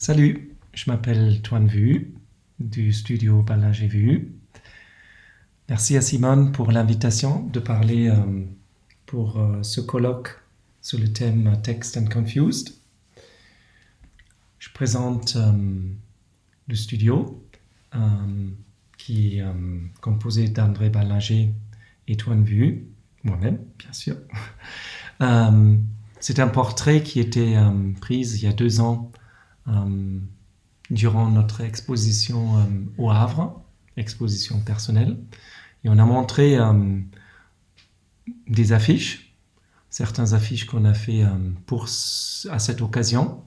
Salut, je m'appelle Toine Vu du studio Balage et Vue. Merci à Simone pour l'invitation de parler pour ce colloque sur le thème Text and Confused. Je présente le studio qui est composé d'André Ballanger et Toine Vu, moi-même bien sûr. C'est un portrait qui était pris il y a 2 ans durant notre exposition au Havre, exposition personnelle. Et on a montré des affiches, certaines affiches qu'on a fait à cette occasion.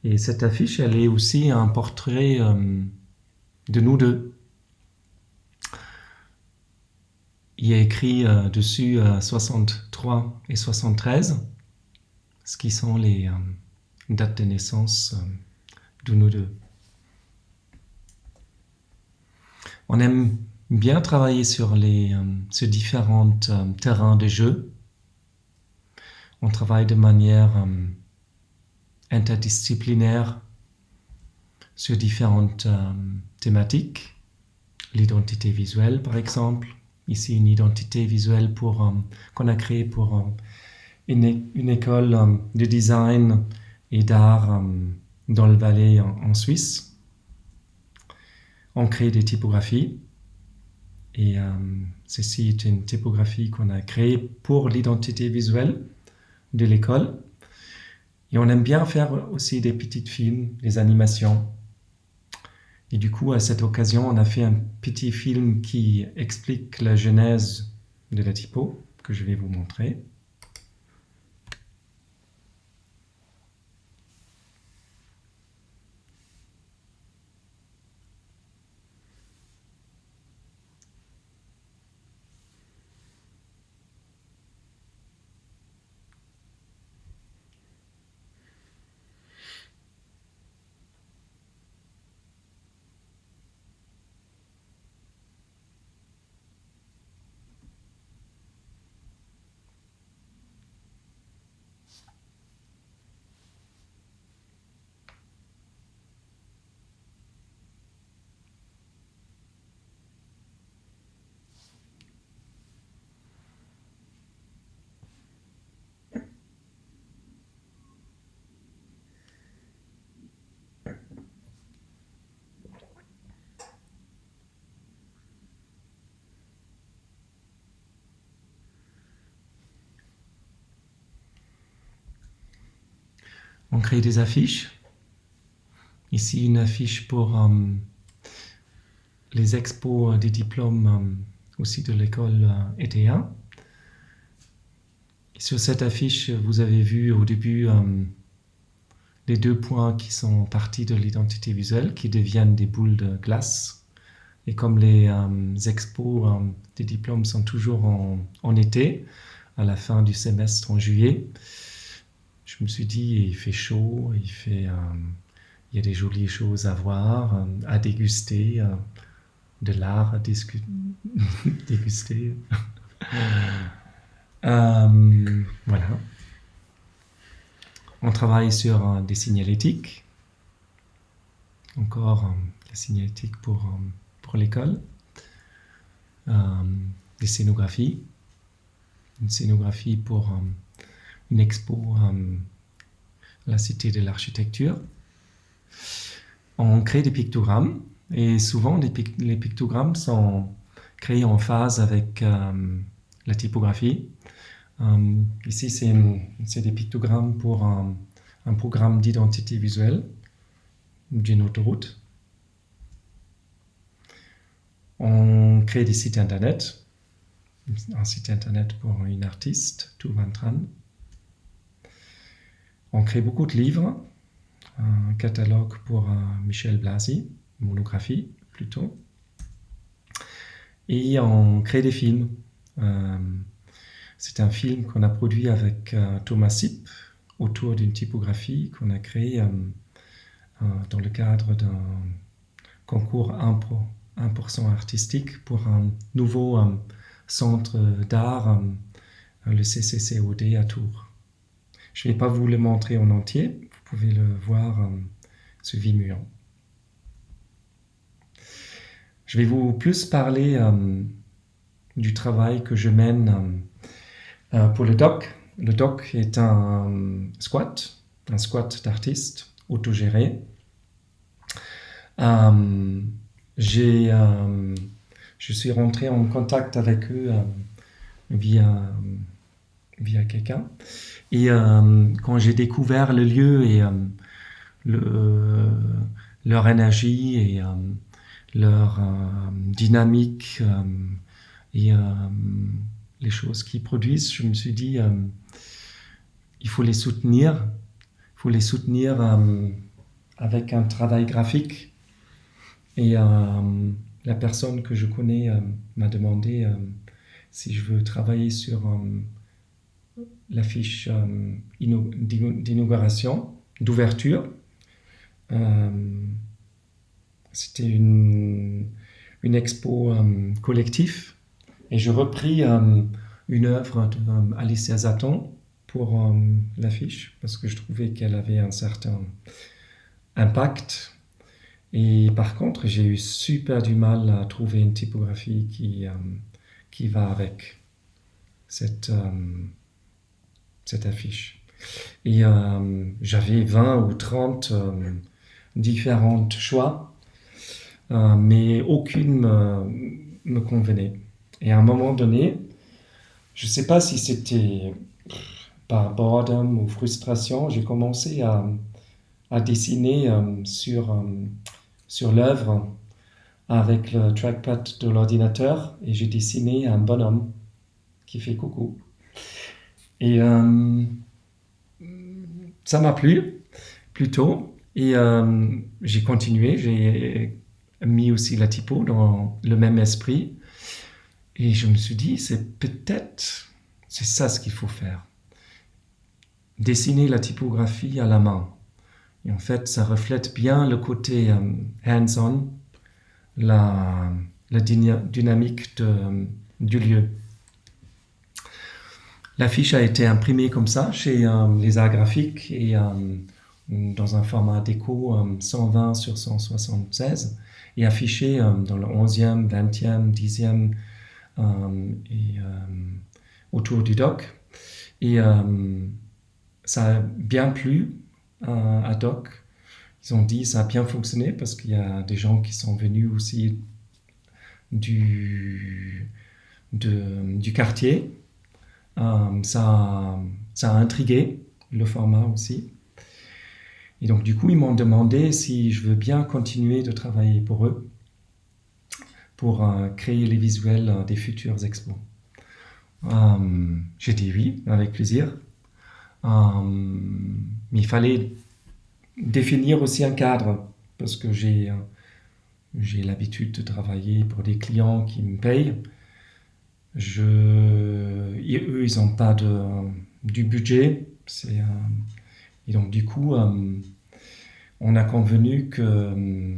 Et cette affiche, elle est aussi un portrait de nous deux. Il y a écrit dessus 63 et 73, ce qui sont les dates de naissance de nous deux. On aime bien travailler sur ces différents terrains de jeu. On travaille de manière interdisciplinaire sur différentes thématiques. L'identité visuelle, par exemple. Ici, une identité visuelle qu'on a créée pour une école de design et d'art dans le Valais en Suisse. On crée des typographies et ceci est une typographie qu'on a créée pour l'identité visuelle de l'école. Et on aime bien faire aussi des petits films, des animations. Et du coup, à cette occasion, on a fait un petit film qui explique la genèse de la typo, que je vais vous montrer. On crée des affiches. Ici, une affiche pour les expos des diplômes aussi de l'école ETA. Sur cette affiche, vous avez vu au début les 2 points qui sont partis de l'identité visuelle, qui deviennent des boules de glace. Et comme les expos des diplômes sont toujours en été, à la fin du semestre en juillet, je me suis dit, il fait chaud, il y a des jolies choses à voir, à déguster, de l'art à déguster. Voilà. On travaille sur des signalétiques. Encore la signalétique pour l'école. Des scénographies. Une scénographie pour une expo à la Cité de l'Architecture. On crée des pictogrammes et souvent les pictogrammes sont créés en phase avec la typographie. Ici, c'est des pictogrammes pour un programme d'identité visuelle d'une autoroute. On crée des sites internet. Un site internet pour une artiste, Tu Van Tran. On crée beaucoup de livres, un catalogue pour Michel Blasi, monographie plutôt. Et on crée des films. C'est un film qu'on a produit avec Thomas Sipp autour d'une typographie qu'on a créée dans le cadre d'un concours 1% artistique pour un nouveau centre d'art, le CCCOD à Tours. Je ne vais pas vous le montrer en entier, vous pouvez le voir suivi muant. Je vais vous plus parler du travail que je mène pour le doc. Le doc est un squat d'artistes autogéré. Je suis rentré en contact avec eux via quelqu'un. Et quand j'ai découvert le lieu et leur énergie et leur dynamique et les choses qu'ils produisent, je me suis dit il faut les soutenir. Il faut les soutenir avec un travail graphique. Et la personne que je connais m'a demandé si je veux travailler sur l'affiche d'inauguration, d'ouverture. C'était une expo collective et je repris une œuvre d'Alicia Zaton pour l'affiche parce que je trouvais qu'elle avait un certain impact. Et par contre, j'ai eu super du mal à trouver une typographie qui va avec cette affiche. Et j'avais 20 ou 30 différents choix, mais aucune me convenait. Et à un moment donné, je ne sais pas si c'était par boredom ou frustration, j'ai commencé à dessiner sur l'œuvre avec le trackpad de l'ordinateur et j'ai dessiné un bonhomme qui fait coucou. Et ça m'a plu plutôt et j'ai continué, j'ai mis aussi la typo dans le même esprit et je me suis dit c'est ça ce qu'il faut faire. Dessiner la typographie à la main. Et en fait, ça reflète bien le côté hands-on, la dynamique du lieu. L'affiche a été imprimée comme ça chez les Arts Graphiques et dans un format déco 120 sur 176 et affichée dans le 11e, 20e, 10e et autour du doc. Et ça a bien plu à doc. Ils ont dit ça a bien fonctionné parce qu'il y a des gens qui sont venus aussi du quartier. Ça a intrigué le format aussi. Et donc du coup, ils m'ont demandé si je veux bien continuer de travailler pour eux pour créer les visuels des futures expos. J'ai dit oui, avec plaisir. Mais il fallait définir aussi un cadre parce que j'ai l'habitude de travailler pour des clients qui me payent. Et eux, ils n'ont pas du budget. Et donc, du coup, on a convenu que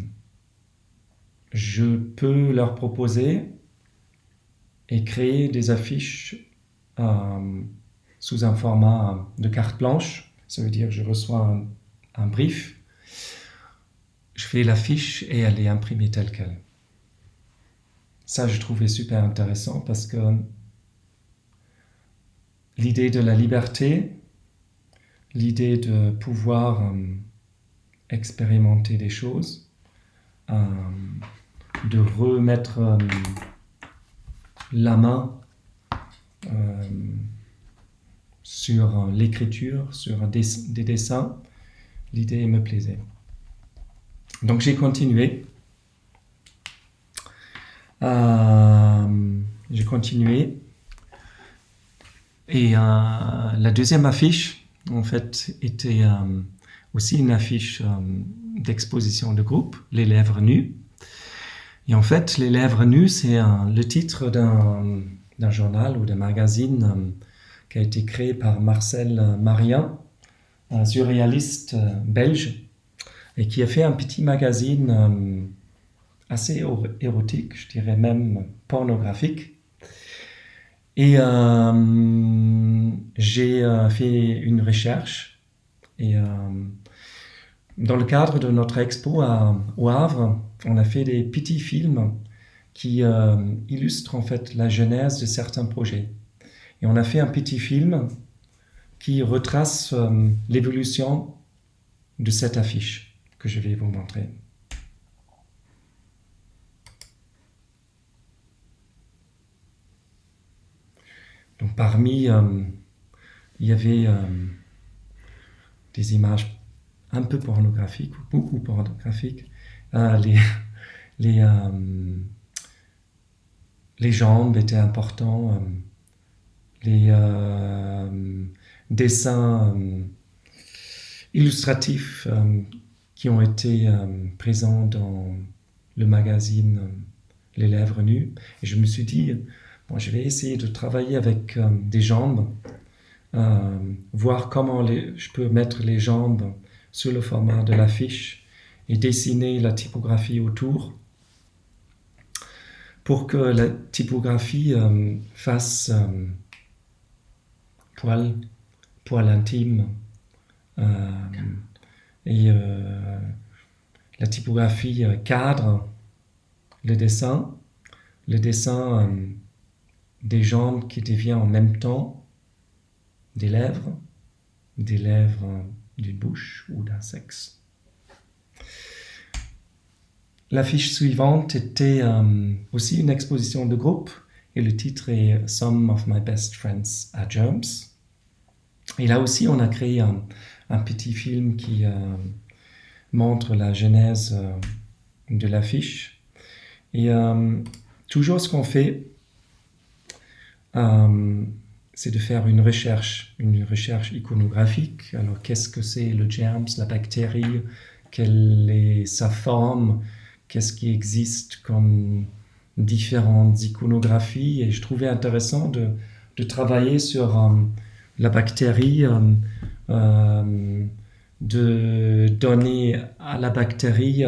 je peux leur proposer et créer des affiches sous un format de carte blanche. Ça veut dire que je reçois un brief, je fais l'affiche et elle est imprimée telle qu'elle. Ça, je trouvais super intéressant parce que l'idée de la liberté, l'idée de pouvoir expérimenter des choses, de remettre la main sur l'écriture, sur des dessins, l'idée me plaisait. Donc j'ai continué. Et la deuxième affiche, en fait, était aussi une affiche d'exposition de groupe, Les Lèvres Nues. Et en fait, Les Lèvres Nues, c'est le titre d'un journal ou d'un magazine qui a été créé par Marcel Marien, un surréaliste belge, et qui a fait un petit magazine assez érotique, je dirais même pornographique. Et j'ai fait une recherche et Dans le cadre de notre expo au Havre, on a fait des petits films qui illustrent en fait la genèse de certains projets. Et on a fait un petit film qui retrace l'évolution de cette affiche que je vais vous montrer. Donc parmi, il y avait des images un peu pornographiques, beaucoup pornographiques. Les jambes étaient importants, les dessins illustratifs qui ont été présents dans le magazine Les Lèvres Nues. Et je me suis dit, bon, je vais essayer de travailler avec des jambes, voir comment je peux mettre les jambes sur le format de l'affiche et dessiner la typographie autour pour que la typographie fasse poil intime et la typographie cadre le dessin des jambes qui deviennent en même temps des lèvres d'une bouche ou d'un sexe. L'affiche suivante était aussi une exposition de groupe et le titre est Some of My Best Friends are Germs. Et là aussi, on a créé un petit film qui montre la genèse de l'affiche. Et toujours ce qu'on fait, c'est de faire une recherche iconographique. Alors, qu'est-ce que c'est le germs, la bactérie? Quelle est sa forme? Qu'est-ce qui existe comme différentes iconographies? Et je trouvais intéressant de travailler sur la bactérie, de donner à la bactérie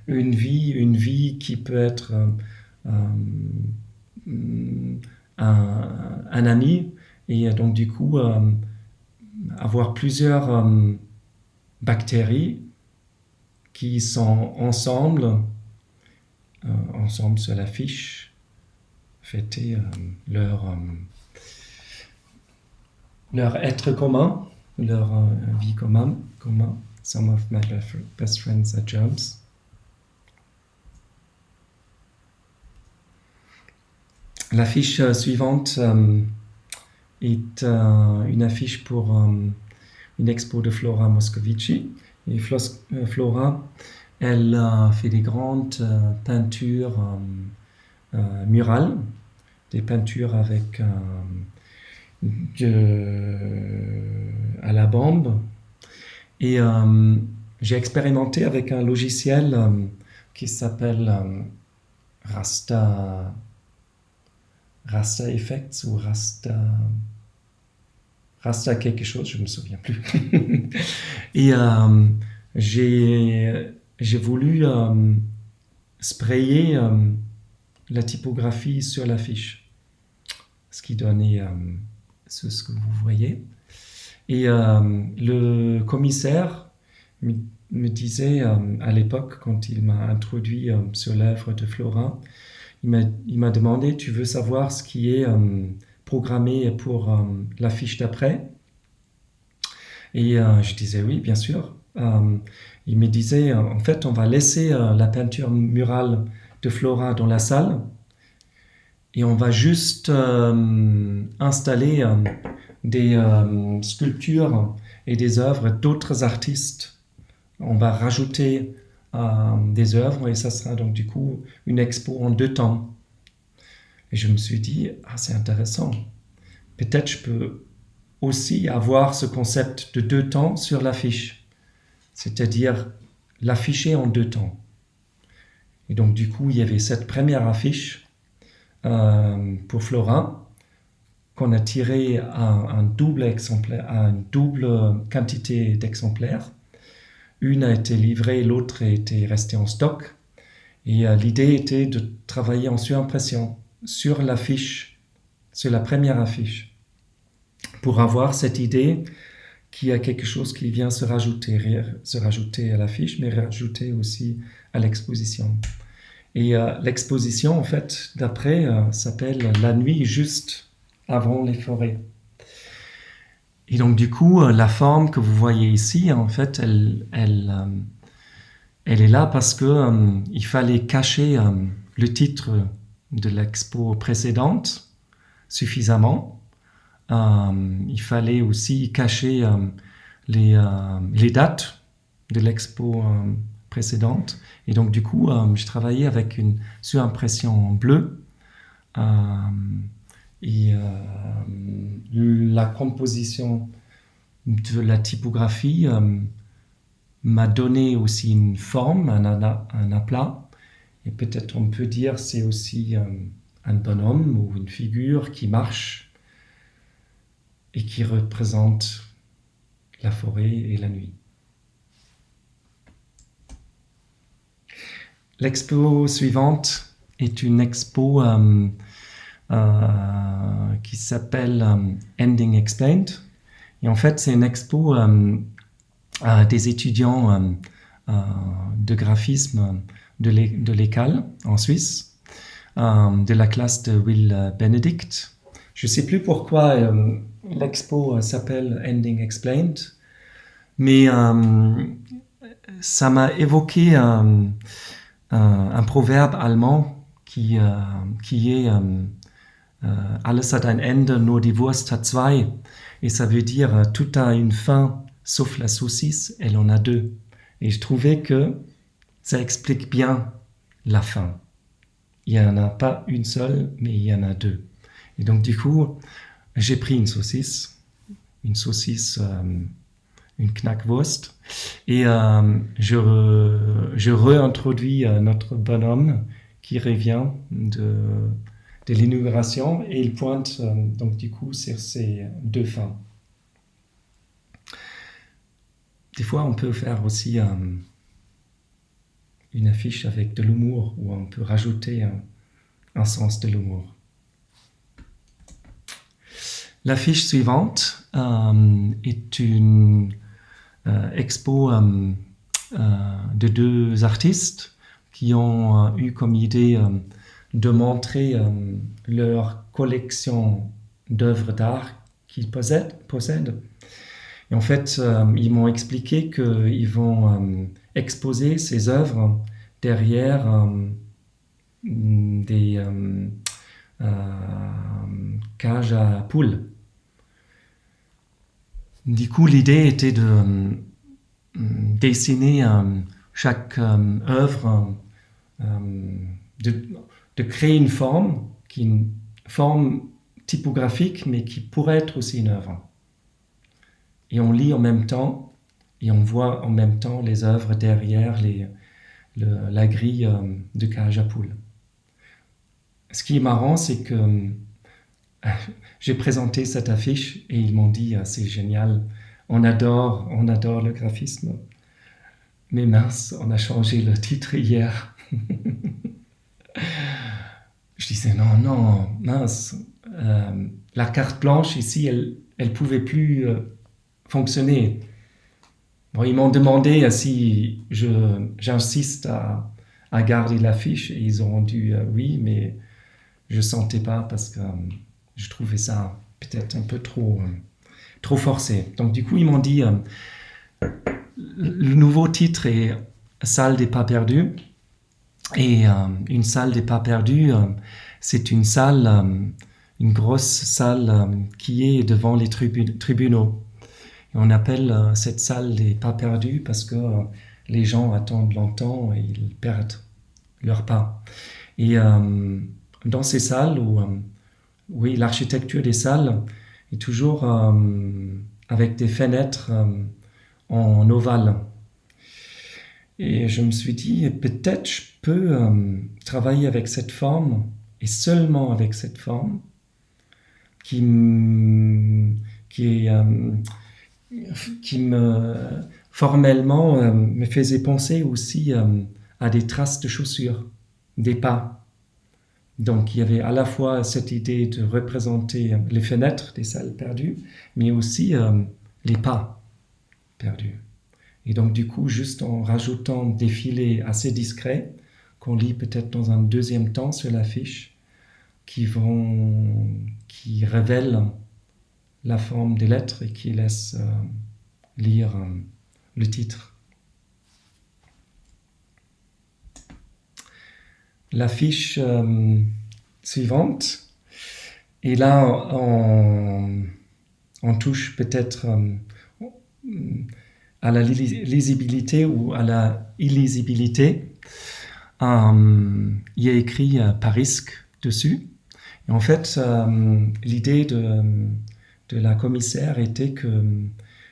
une vie qui peut être un ami, et donc du coup avoir plusieurs bactéries qui sont ensemble sur l'affiche, fêter leur être commun, leur vie commun. Some of my best friends are germs. L'affiche suivante est une affiche pour une expo de Flora Moscovici. Et Flora, elle fait des grandes peintures murales, des peintures avec à la bombe. Et j'ai expérimenté avec un logiciel qui s'appelle Rasta Effects ou Rasta quelque chose, je ne me souviens plus. Et j'ai voulu sprayer la typographie sur l'affiche, ce qui donnait ce que vous voyez. Et le commissaire me disait à l'époque, quand il m'a introduit sur l'œuvre de Flora, il m'a demandé, tu veux savoir ce qui est programmé pour l'affiche d'après? Et je disais oui, bien sûr. Il me disait, en fait, on va laisser la peinture murale de Flora dans la salle et on va juste installer des sculptures et des œuvres d'autres artistes. On va rajouter des œuvres et ça sera donc du coup une expo en 2 temps. Et je me suis dit, c'est intéressant. Peut-être je peux aussi avoir ce concept de 2 temps sur l'affiche, c'est-à-dire l'afficher en 2 temps. Et donc du coup, il y avait cette première affiche pour Flora qu'on a tiré à une double quantité d'exemplaires. Une a été livrée, l'autre était restée en stock. Et l'idée était de travailler en surimpression sur l'affiche, sur la première affiche, pour avoir cette idée qu'il y a quelque chose qui vient se rajouter à l'affiche, mais rajouter aussi à l'exposition. Et l'exposition, en fait, d'après, s'appelle « La nuit juste avant les forêts ». Et donc, du coup, la forme que vous voyez ici, en fait, elle est là parce que il fallait cacher le titre de l'expo précédente suffisamment. Il fallait aussi cacher les dates de l'expo précédente. Et donc, du coup, je travaillais avec une surimpression bleue. Et la composition de la typographie m'a donné aussi une forme, un aplat. Et peut-être on peut dire c'est aussi un bonhomme ou une figure qui marche et qui représente la forêt et la nuit. L'expo suivante est une expo qui s'appelle Ending Explained. Et en fait, c'est une expo des étudiants de graphisme de l'ECAL en Suisse, de la classe de Will Benedict. Je ne sais plus pourquoi l'expo s'appelle Ending Explained, mais ça m'a évoqué un proverbe allemand qui est alles hat ein Ende, nur die Wurst hat zwei. Et ça veut dire tout a une fin, sauf la saucisse, elle en a deux. Et je trouvais que ça explique bien la fin. Il n'y en a pas une seule, mais il y en a deux. Et donc du coup, j'ai pris une saucisse, une Knackwurst, et je réintroduis notre bonhomme qui revient de l'inauguration et il pointe donc du coup sur ces deux fins. Des fois, on peut faire aussi une affiche avec de l'humour où on peut rajouter un sens de l'humour. L'affiche suivante est une expo de deux artistes qui ont eu comme idée de montrer leur collection d'œuvres d'art qu'ils possèdent. Et en fait, ils m'ont expliqué qu'ils vont exposer ces œuvres derrière des cages à poules. Du coup, l'idée était de dessiner chaque œuvre, de créer une forme, une forme typographique, mais qui pourrait être aussi une œuvre. Et on lit en même temps, et on voit en même temps les œuvres derrière la grille de cage à poules. Ce qui est marrant, c'est que j'ai présenté cette affiche et ils m'ont dit c'est génial, on adore le graphisme. Mais mince, on a changé le titre hier. Je disais non, mince, la carte blanche ici, elle pouvait plus fonctionner. Bon, ils m'ont demandé si j'insiste à garder l'affiche et ils ont dit oui, mais je sentais pas parce que je trouvais ça peut-être un peu trop forcé. Donc du coup, ils m'ont dit le nouveau titre est Salle des pas perdus. Et une salle des pas perdus, c'est une salle, une grosse salle qui est devant les tribunaux. Et on appelle cette salle des pas perdus parce que les gens attendent longtemps et ils perdent leur pas. Et dans ces salles oui, l'architecture des salles est toujours avec des fenêtres en ovale. Et je me suis dit, peut-être je peux travailler avec cette forme, et seulement avec cette forme, qui formellement me faisait penser aussi à des traces de chaussures, des pas. Donc il y avait à la fois cette idée de représenter les fenêtres des salles perdues, mais aussi les pas. perdu. Et donc du coup, juste en rajoutant des filets assez discrets, qu'on lit peut-être dans un deuxième temps sur l'affiche, qui révèlent la forme des lettres et qui laissent lire le titre. L'affiche suivante, et là on touche peut-être à la lisibilité ou à la illisibilité. Il y a écrit Parisque dessus. Et en fait, l'idée de la commissaire était que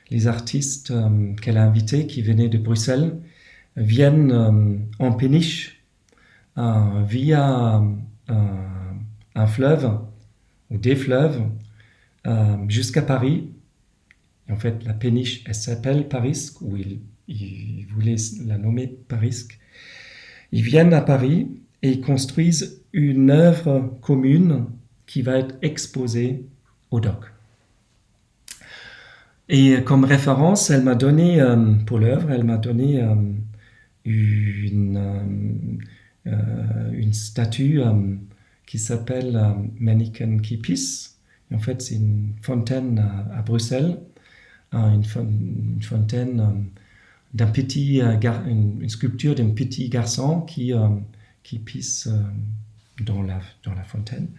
les artistes qu'elle a invités, qui venaient de Bruxelles, viennent en péniche via un fleuve ou des fleuves jusqu'à Paris. Et en fait, la péniche, elle s'appelle Parisque, ou ils voulaient la nommer Parisque. Ils viennent à Paris et ils construisent une œuvre commune qui va être exposée au DOC. Et comme référence, elle m'a donné, pour l'œuvre, elle m'a donné une statue qui s'appelle Manneken Kiepis. En fait, c'est une fontaine à Bruxelles, une fontaine d'un petit une sculpture d'un petit garçon qui pisse dans la fontaine.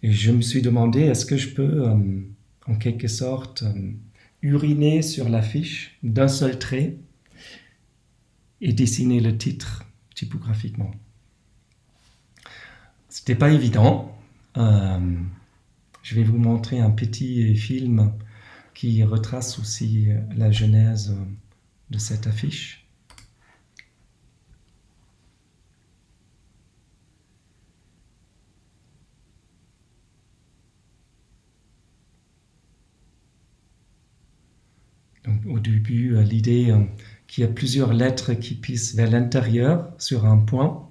Et je me suis demandé, est-ce que je peux, en quelque sorte, uriner sur l'affiche d'un seul trait et dessiner le titre typographiquement. C'était pas évident. Je vais vous montrer un petit film qui retrace aussi la genèse de cette affiche. Donc, au début, l'idée qu'il y a plusieurs lettres qui pissent vers l'intérieur sur un point.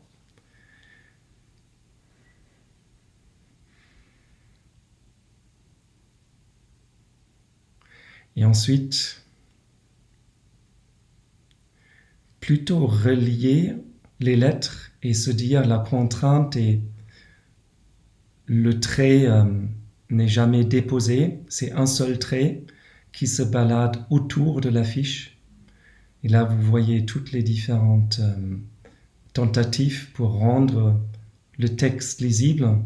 Et ensuite, plutôt relier les lettres et se dire la contrainte et le trait n'est jamais déposé, c'est un seul trait qui se balade autour de l'affiche. Et là, vous voyez toutes les différentes tentatives pour rendre le texte lisible.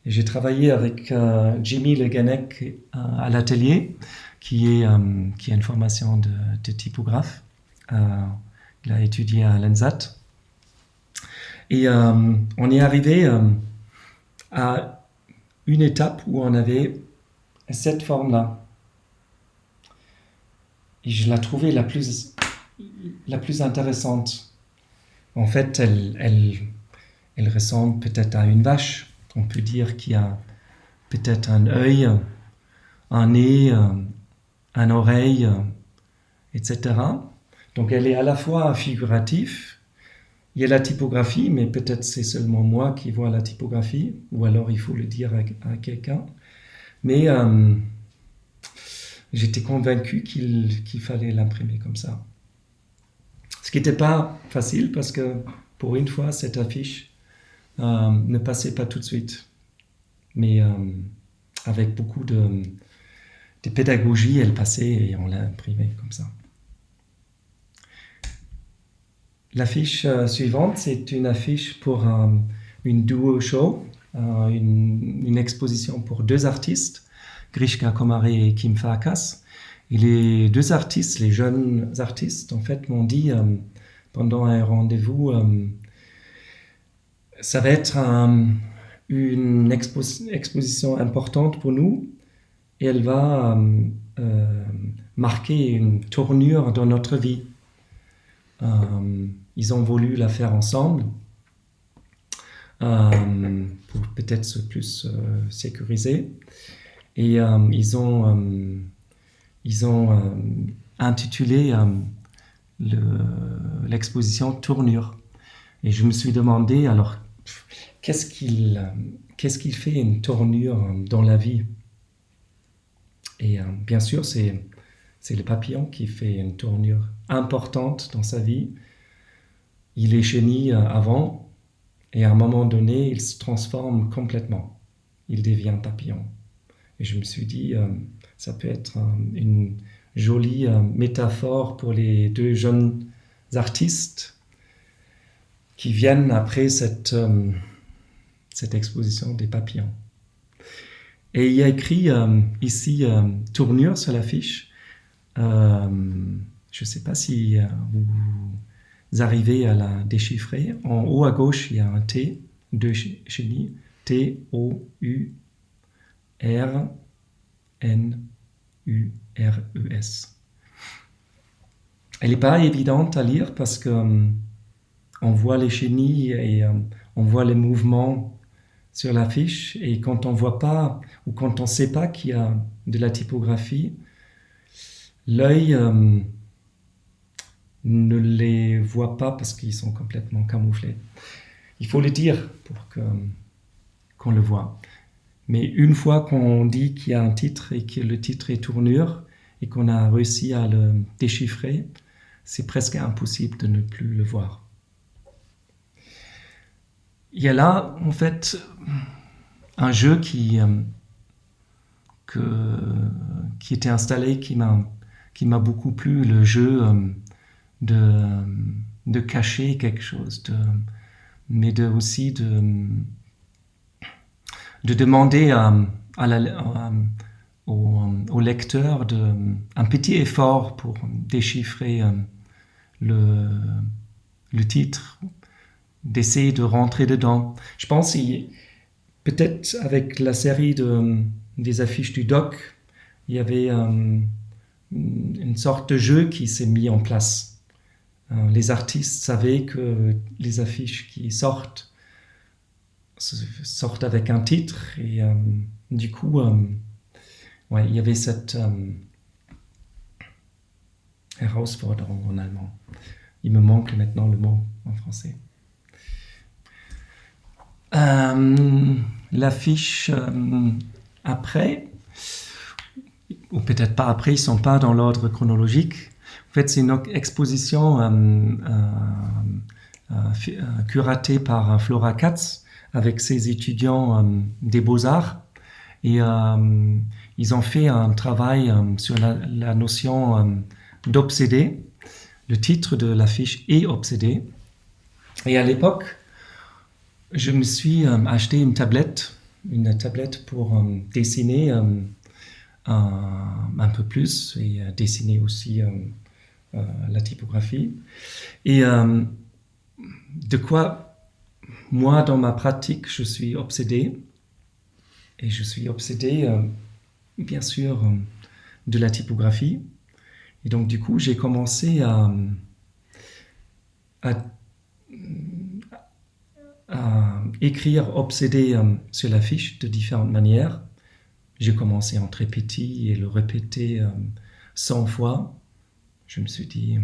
Et j'ai travaillé avec Jimmy Le Guenec à l'atelier, qui a une formation de typographe. Il a étudié à l'ENSAT. Et on est arrivé à une étape où on avait cette forme-là. Et je la trouvais la plus intéressante. En fait, elle ressemble peut-être à une vache. On peut dire qu'il y a peut-être un œil, un nez, une oreille, etc. Donc elle est à la fois figurative. Il y a la typographie, mais peut-être c'est seulement moi qui vois la typographie, ou alors il faut le dire à quelqu'un. Mais j'étais convaincu qu'il fallait l'imprimer comme ça. Ce qui n'était pas facile parce que pour une fois, cette affiche ne passait pas tout de suite. Mais avec beaucoup de pédagogie, elle passait et on l'a imprimée comme ça. L'affiche suivante, c'est une affiche pour une duo show, une exposition pour deux artistes, Grishka Komaré et Kim Farkas. Et les deux artistes, les jeunes artistes, en fait, m'ont dit pendant un rendez-vous, ça va être une exposition importante pour nous et elle va marquer une tournure dans notre vie. Ils ont voulu la faire ensemble pour peut-être se plus sécuriser. Et ils ont intitulé l'exposition Tournure. Et je me suis demandé, alors, qu'est-ce qu'il fait une tournure dans la vie? Et bien sûr, c'est C'est le papillon qui fait une tournure importante dans sa vie. Il est chenille avant, et à un moment donné, il se transforme complètement. Il devient papillon. Et je me suis dit, ça peut être une jolie métaphore pour les deux jeunes artistes qui viennent après cette exposition des papillons. Et il y a écrit ici tournure sur l'affiche. Je ne sais pas si vous arrivez à la déchiffrer. En haut à gauche, il y a un T, deux chenilles, T-O-U-R-N-U-R-E-S. Elle n'est pas évidente à lire parce que on voit les chenilles et on voit les mouvements sur l'affiche, et quand on voit pas ou quand on ne sait pas qu'il y a de la typographie, l'œil ne les voit pas parce qu'ils sont complètement camouflés. Il faut le dire pour qu'on le voit. Mais une fois qu'on dit qu'il y a un titre et que le titre est tournure et qu'on a réussi à le déchiffrer, c'est presque impossible de ne plus le voir. Il y a là, en fait, un jeu qui était installé, qui m'a beaucoup plu, le jeu de cacher quelque chose, mais aussi de demander au lecteur un petit effort pour déchiffrer le titre, d'essayer de rentrer dedans. Je pense peut-être avec la série des affiches du doc, il y avait une sorte de jeu qui s'est mis en place. Les artistes savaient que les affiches qui sortent avec un titre, et du coup, il y avait cette Herausforderung en allemand. Il me manque maintenant le mot en français. L'affiche après, ou peut-être pas après, ils ne sont pas dans l'ordre chronologique. En fait, c'est une exposition curatée par Flora Katz avec ses étudiants des Beaux-Arts. Et ils ont fait un travail sur la notion d'obsédé. Le titre de l'affiche est Obsédé. Et à l'époque, je me suis acheté une tablette pour dessiner un peu plus et dessiner aussi la typographie. Et de quoi, moi, dans ma pratique, je suis obsédé. Et je suis obsédé, bien sûr, de la typographie. Et donc, du coup, j'ai commencé à écrire obsédé sur la fiche de différentes manières. J'ai commencé en très petit et le répéter 100 fois. Je me suis dit,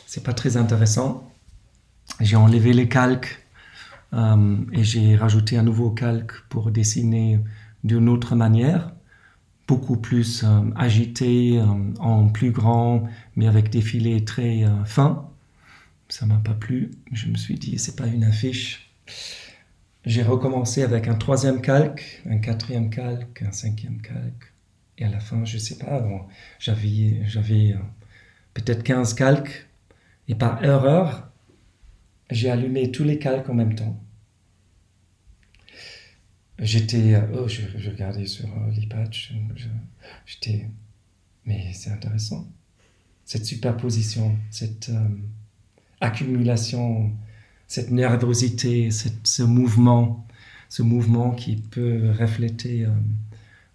c'est pas très intéressant. J'ai enlevé les calques et j'ai rajouté un nouveau calque pour dessiner d'une autre manière, beaucoup plus agité, en plus grand, mais avec des filets très fins. Ça m'a pas plu. Je me suis dit, c'est pas une affiche. J'ai recommencé avec un 3e calque, un 4e calque, un 5e calque. Et à la fin, je sais pas, j'avais peut-être 15 calques. Et par erreur, j'ai allumé tous les calques en même temps. Je regardais sur l'iPad, mais c'est intéressant. Cette superposition, cette accumulation, cette nervosité, ce mouvement qui peut refléter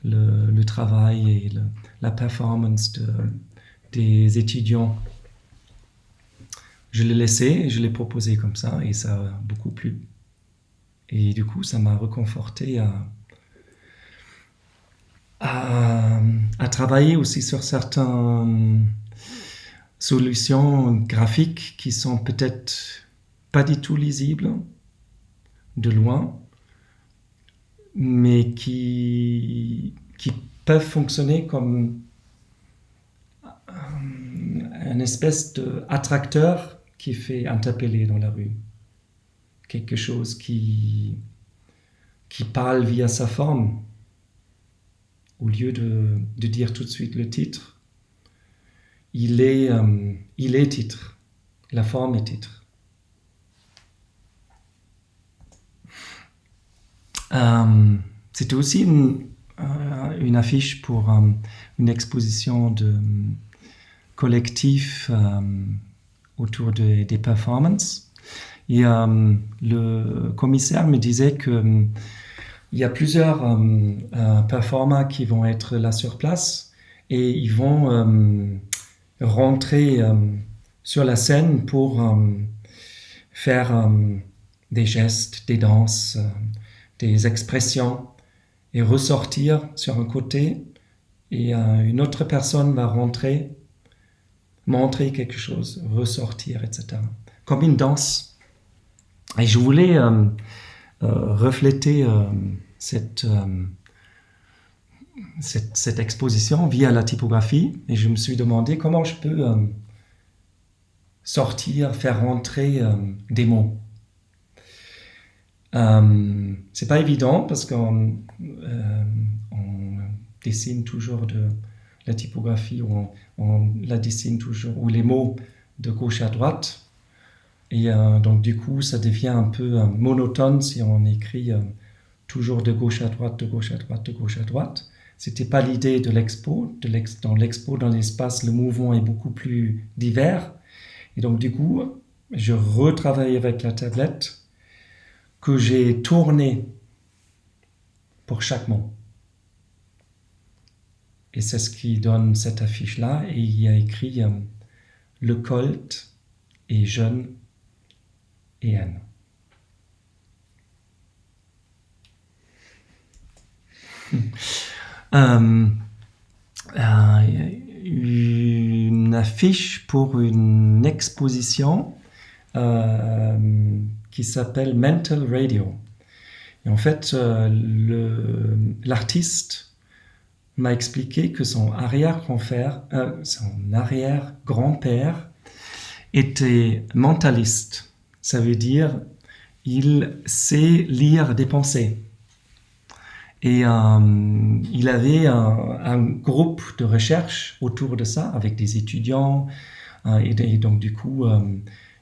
le travail et la performance des étudiants. Je l'ai laissé, je l'ai proposé comme ça et ça a beaucoup plu. Et du coup, ça m'a reconforté à travailler aussi sur certaines solutions graphiques qui sont peut-être pas du tout lisibles de loin, mais qui peuvent fonctionner comme une espèce d'attracteur qui fait interpeller dans la rue. Quelque chose qui parle via sa forme. Au lieu de dire tout de suite le titre, il est titre. La forme est titre. C'était aussi une affiche pour une exposition de collectif autour des performances. Et le commissaire me disait que il y a plusieurs performers qui vont être là sur place et ils vont rentrer sur la scène pour faire des gestes, des danses, des expressions et ressortir sur un côté et une autre personne va rentrer, montrer quelque chose, ressortir, etc. Comme une danse. Et je voulais refléter cette exposition via la typographie et je me suis demandé comment je peux sortir, faire rentrer des mots. C'est pas évident parce qu'on dessine toujours de la typographie ou on la dessine toujours ou les mots de gauche à droite et donc du coup ça devient un peu monotone si on écrit toujours de gauche à droite, de gauche à droite, de gauche à droite. C'était pas l'idée de l'expo. Dans l'expo, dans l'espace, le mouvement est beaucoup plus divers et donc du coup je retravaille avec la tablette que j'ai tourné pour chaque mot. Et c'est ce qui donne cette affiche-là. Et il y a écrit le Colt est jeune et Anne. Une affiche pour une exposition qui s'appelle Mental Radio. Et en fait, l'artiste m'a expliqué que son arrière-grand-père était mentaliste. Ça veut dire il sait lire des pensées. Et il avait un groupe de recherche autour de ça avec des étudiants et donc du coup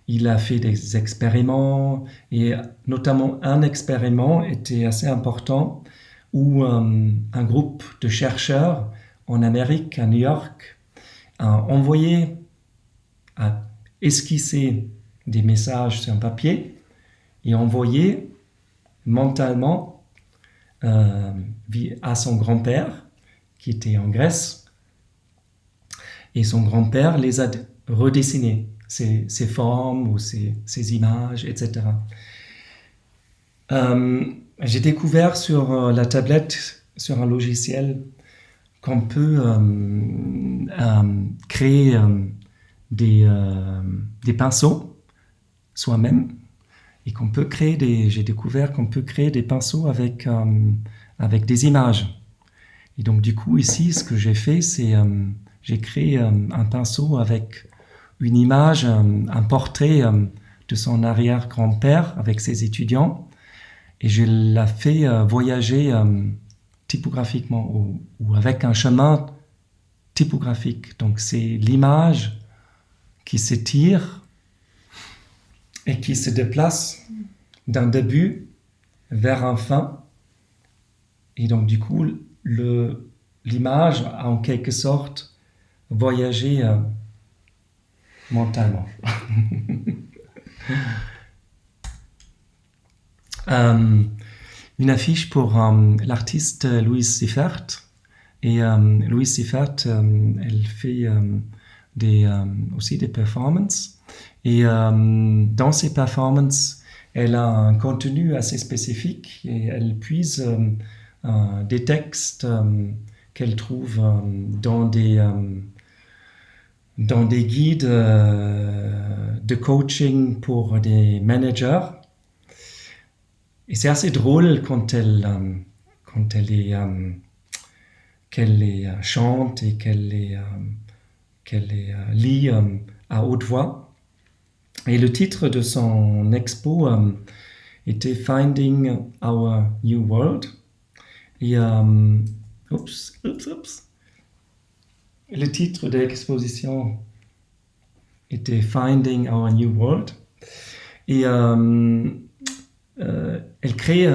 il a fait des expériments et notamment un expériment était assez important où un groupe de chercheurs en Amérique, à New York, a envoyé, a esquissé des messages sur un papier et envoyé mentalement à son grand-père qui était en Grèce et son grand-père les a redessinés. Ces formes ou ces images, etc. J'ai découvert sur la tablette, sur un logiciel, qu'on peut créer des pinceaux soi-même et qu'on peut créer j'ai découvert qu'on peut créer des pinceaux avec des images. Et donc du coup ici, ce que j'ai fait, c'est j'ai créé un pinceau avec une image, un portrait de son arrière-grand-père avec ses étudiants et je l'ai fait voyager typographiquement ou avec un chemin typographique. Donc c'est l'image qui s'étire et qui se déplace d'un début vers un fin. Et donc du coup, l'image a en quelque sorte voyagé mentalement. Une affiche pour l'artiste Louise Siffert. Et Louise Siffert, elle fait aussi des performances. Et dans ces performances, elle a un contenu assez spécifique et elle puise des textes qu'elle trouve dans des guides de coaching pour des managers. Et c'est assez drôle quand elle chante et qu'elle lit à haute voix. Et le titre de son expo était Finding Our New World. Et le titre de l'exposition était Finding Our New World. Et elle crée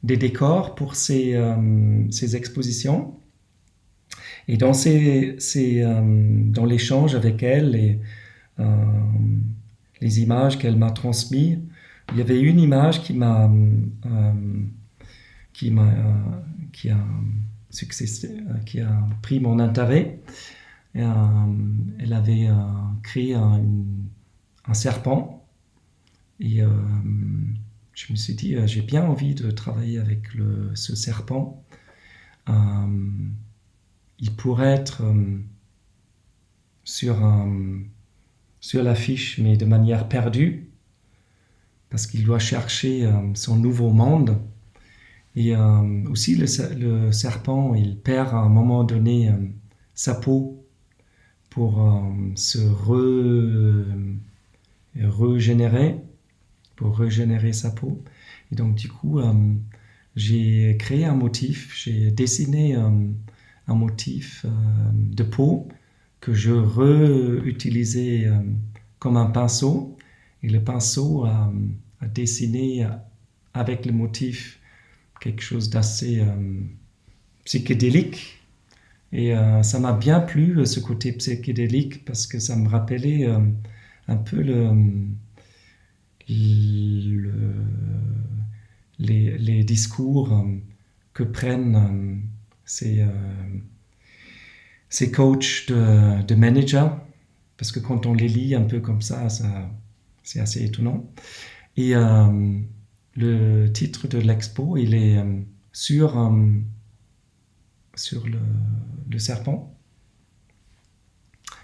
des décors pour ses expositions. Et dans dans l'échange avec elle et les images qu'elle m'a transmises, il y avait une image qui a pris mon intérêt. Et, elle avait créé un serpent. Et je me suis dit, j'ai bien envie de travailler avec ce serpent. Il pourrait être sur l'affiche, mais de manière perdue, parce qu'il doit chercher son nouveau monde. Et aussi, le serpent, il perd à un moment donné sa peau pour se régénérer, pour régénérer sa peau. Et donc, du coup, j'ai créé un motif, j'ai dessiné un motif de peau que je réutilisais comme un pinceau. Et le pinceau a dessiné avec le motif quelque chose d'assez psychédélique. Et ça m'a bien plu, ce côté psychédélique, parce que ça me rappelait un peu les discours que prennent ces coachs de managers, parce que quand on les lit un peu comme ça c'est assez étonnant. Et le titre de l'expo, il est sur le serpent.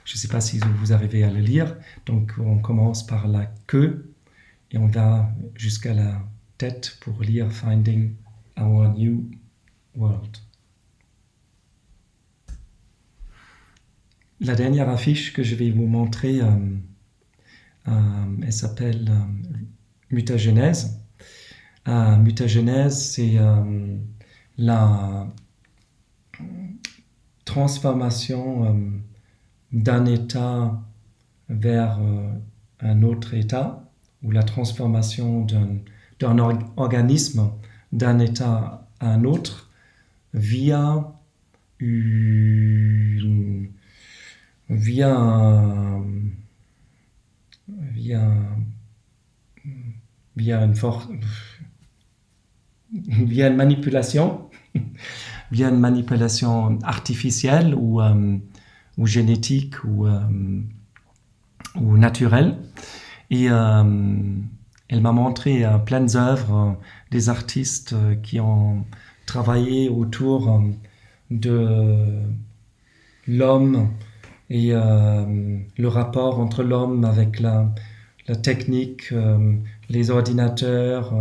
Je ne sais pas si vous arrivez à le lire. Donc on commence par la queue et on va jusqu'à la tête pour lire Finding Our New World. La dernière affiche que je vais vous montrer, elle s'appelle Mutagenèse. Mutagenèse, c'est la transformation d'un état vers un autre état, ou la transformation d'un organisme d'un état à un autre via une manipulation, via une manipulation artificielle ou génétique ou naturelle. Et elle m'a montré plein d'œuvres des artistes qui ont travaillé autour de l'homme et le rapport entre l'homme avec la technique, les ordinateurs,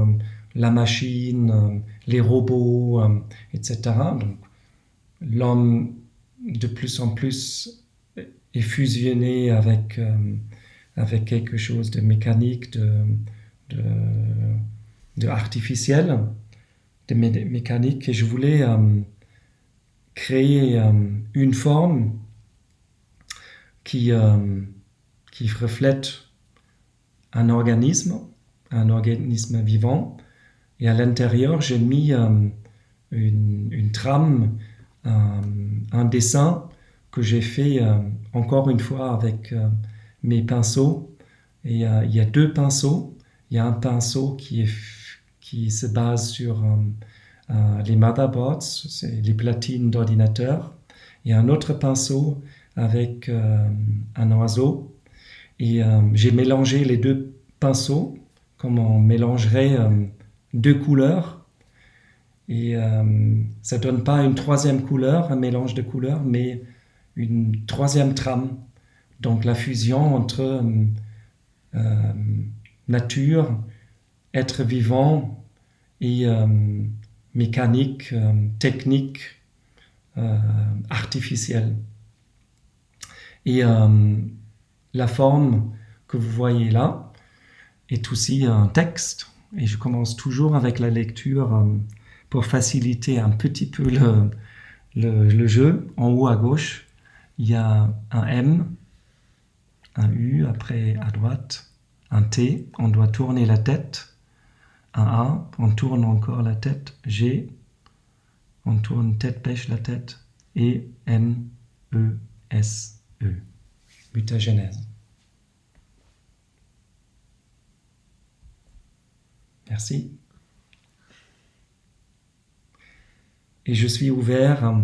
la machine, les robots, etc. Donc, l'homme de plus en plus est fusionné avec quelque chose de mécanique, de artificiel, de mécanique. Et je voulais créer une forme qui reflète un organisme vivant. Et à l'intérieur, j'ai mis une trame, un dessin que j'ai fait encore une fois avec mes pinceaux. Et il y a deux pinceaux. Il y a un pinceau qui se base sur les motherboards, c'est les platines d'ordinateur. Il y a un autre pinceau avec un oiseau. Et j'ai mélangé les deux pinceaux comme on mélangerait deux couleurs. Et ça ne donne pas une troisième couleur, un mélange de couleurs, mais une troisième trame. Donc la fusion entre nature, être vivant et mécanique, technique, artificielle. Et la forme que vous voyez là est aussi un texte. Et je commence toujours avec la lecture pour faciliter un petit peu le jeu. En haut à gauche, il y a un M, un U, après à droite, un T, on doit tourner la tête, un A, on tourne encore la tête, G, on tourne tête, pêche la tête, et N, E, S, E. Mutagenèse. Merci. Et je suis ouvert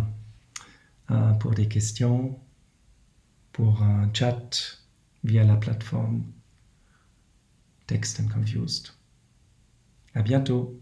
pour des questions, pour un chat via la plateforme Text and Confused. À bientôt.